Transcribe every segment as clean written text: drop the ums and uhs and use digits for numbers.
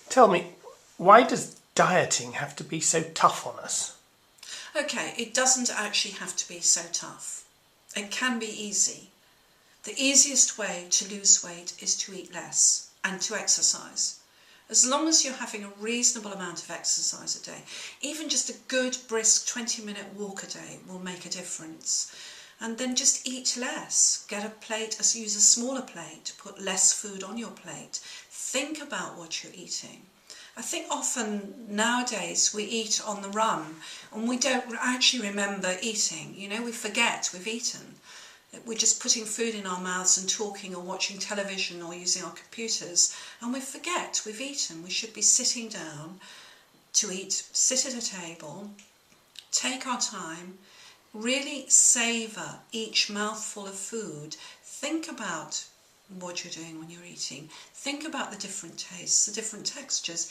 Tell me, why does dieting have to be so tough on us? Okay, it doesn't actually have to be so tough. It can be easy. The easiest way to lose weight is to eat less and to exercise. As long as you're having a reasonable amount of exercise a day, even just a good brisk 20-minute walk a day will make a difference. And then just eat less. Get a plate, use a smaller plate, put less food on your plate. Think about what you're eating. I think often nowadays we eat on the run and we don't actually remember eating. You know, we forget we've eaten. We're just putting food in our mouths and talking or watching television or using our computers, and we forget we've eaten. We should be sitting down to eat, sit at a table, take our time, really savour each mouthful of food. Think about what you're doing when you're eating. Think about the different tastes, the different textures.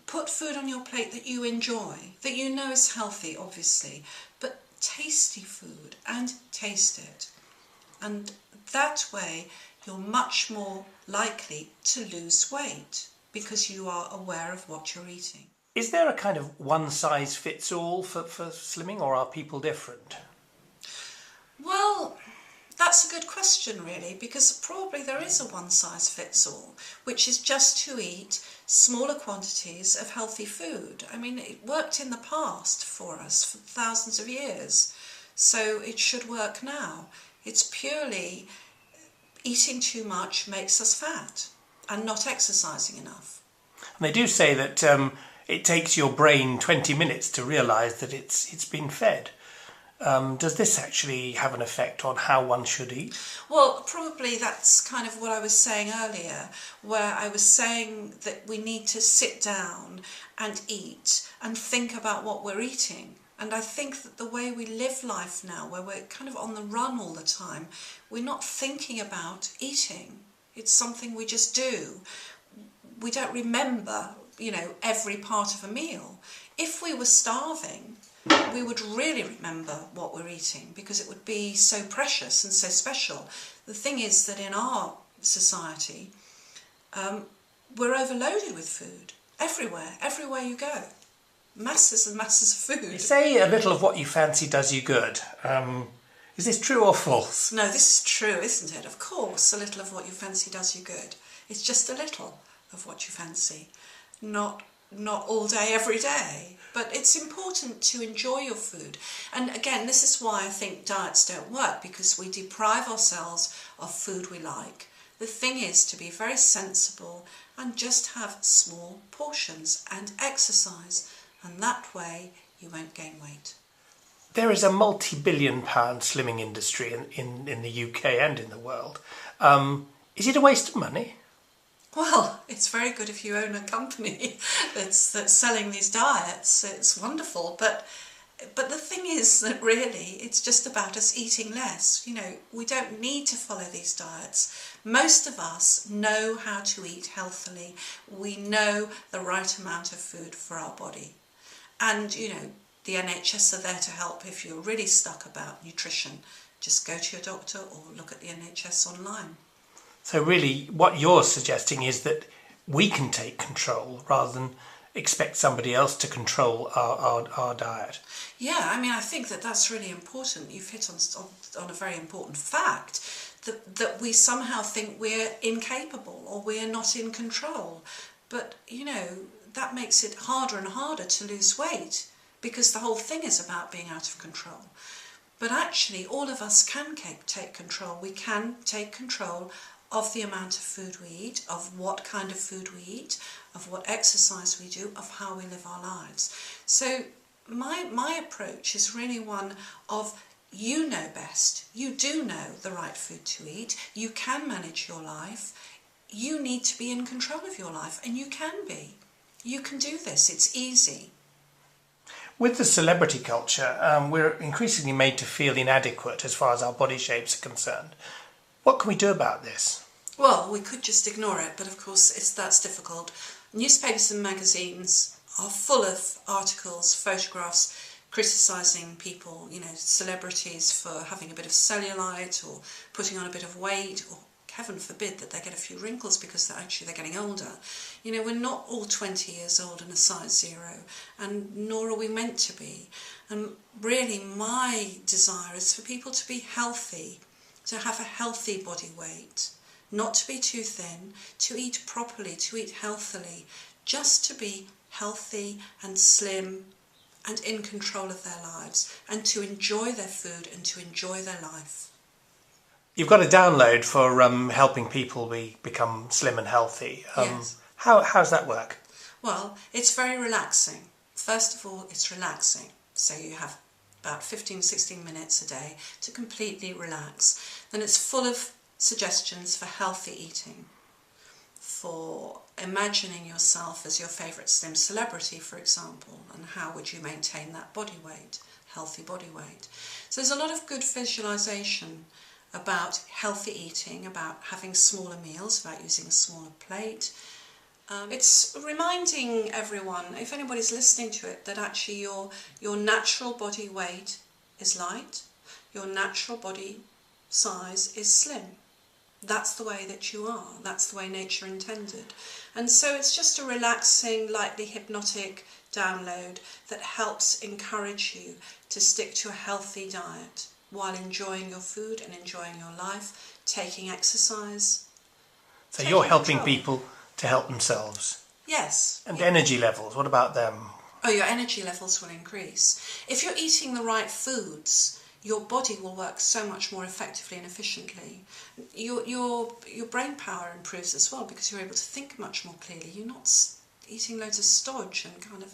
Put food on your plate that you enjoy, that you know is healthy, obviously, but tasty food, and taste it. And that way you're much more likely to lose weight because you are aware of what you're eating. Is there a kind of one-size-fits-all for slimming, or are people different? Well, that's a good question really, because probably there is a one-size-fits-all, which is just to eat smaller quantities of healthy food. I mean, it worked in the past for us for thousands of years, so it should work now. It's purely eating too much makes us fat and not exercising enough. And they do say that it takes your brain 20 minutes to realise that it's been fed. Does this actually have an effect on how one should eat? Well, probably that's kind of what I was saying earlier, where I was saying that we need to sit down and eat and think about what we're eating. And I think that the way we live life now, where we're kind of on the run all the time, we're not thinking about eating. It's something we just do. We don't remember, you know, every part of a meal. If we were starving, we would really remember what we're eating because it would be so precious and so special. The thing is that in our society, we're overloaded with food everywhere you go. Masses and masses of food. You say a little of what you fancy does you good. Is this true or false? No, this is true, isn't it? Of course, a little of what you fancy does you good. It's just a little of what you fancy. Not all day, every day. But it's important to enjoy your food. And again, this is why I think diets don't work, because we deprive ourselves of food we like. The thing is to be very sensible and just have small portions and exercise. And that way you won't gain weight. There is a multi-billion-pound slimming industry in the UK and in the world. Is it a waste of money? Well, it's very good if you own a company that's selling these diets. It's wonderful, but the thing is that really it's just about us eating less. You know, we don't need to follow these diets. Most of us know how to eat healthily. We know the right amount of food for our body. And, you know, the NHS are there to help if you're really stuck about nutrition. Just go to your doctor or look at the NHS online. So really what you're suggesting is that we can take control rather than expect somebody else to control our diet. Yeah, I mean, I think that that's really important. You've hit on a very important fact, that we somehow think we're incapable or we're not in control. But, you know, that makes it harder and harder to lose weight because the whole thing is about being out of control. But actually, all of us can take control. We can take control of the amount of food we eat, of what kind of food we eat, of what exercise we do, of how we live our lives. So my approach is really one of you know best. You do know the right food to eat. You can manage your life. You need to be in control of your life, and you can be. You can do this. It's easy. With the celebrity culture, we're increasingly made to feel inadequate as far as our body shapes are concerned. What can we do about this? Well, we could just ignore it, but of course that's difficult. Newspapers and magazines are full of articles, photographs, criticising people, you know, celebrities for having a bit of cellulite or putting on a bit of weight or heaven forbid that they get a few wrinkles because they're getting older. You know, we're not all 20 years old and a size 0, and nor are we meant to be. And really my desire is for people to be healthy, to have a healthy body weight, not to be too thin, to eat properly, to eat healthily, just to be healthy and slim and in control of their lives, and to enjoy their food and to enjoy their life. You've got a download for helping people become slim and healthy. Yes. How's that work? Well, it's very relaxing. First of all, it's relaxing. So you have about 15-16 minutes a day to completely relax. Then it's full of suggestions for healthy eating, for imagining yourself as your favourite slim celebrity, for example, and how would you maintain that body weight, healthy body weight. So there's a lot of good visualisation about healthy eating, about having smaller meals, about using a smaller plate. It's reminding everyone, if anybody's listening to it, that actually your natural body weight is light, your natural body size is slim. That's the way that you are. That's the way nature intended. And so it's just a relaxing, lightly hypnotic download that helps encourage you to stick to a healthy diet while enjoying your food and enjoying your life, taking exercise. So you're helping people to help themselves. Yes. And energy levels, what about them? Oh, your energy levels will increase. If you're eating the right foods, your body will work so much more effectively and efficiently. Your brain power improves as well because you're able to think much more clearly. You're not eating loads of stodge and kind of,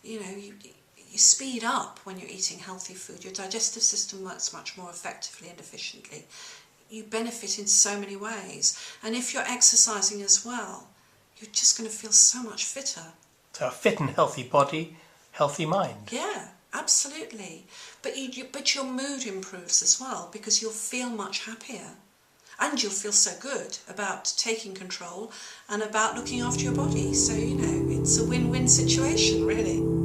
you speed up when you're eating healthy food. Your digestive system works much more effectively and efficiently. You benefit in so many ways. And if you're exercising as well, you're just going to feel so much fitter. So a fit and healthy body, healthy mind. Yeah, absolutely. But your mood improves as well because you'll feel much happier. And you'll feel so good about taking control and about looking after your body. So, it's a win-win situation, really.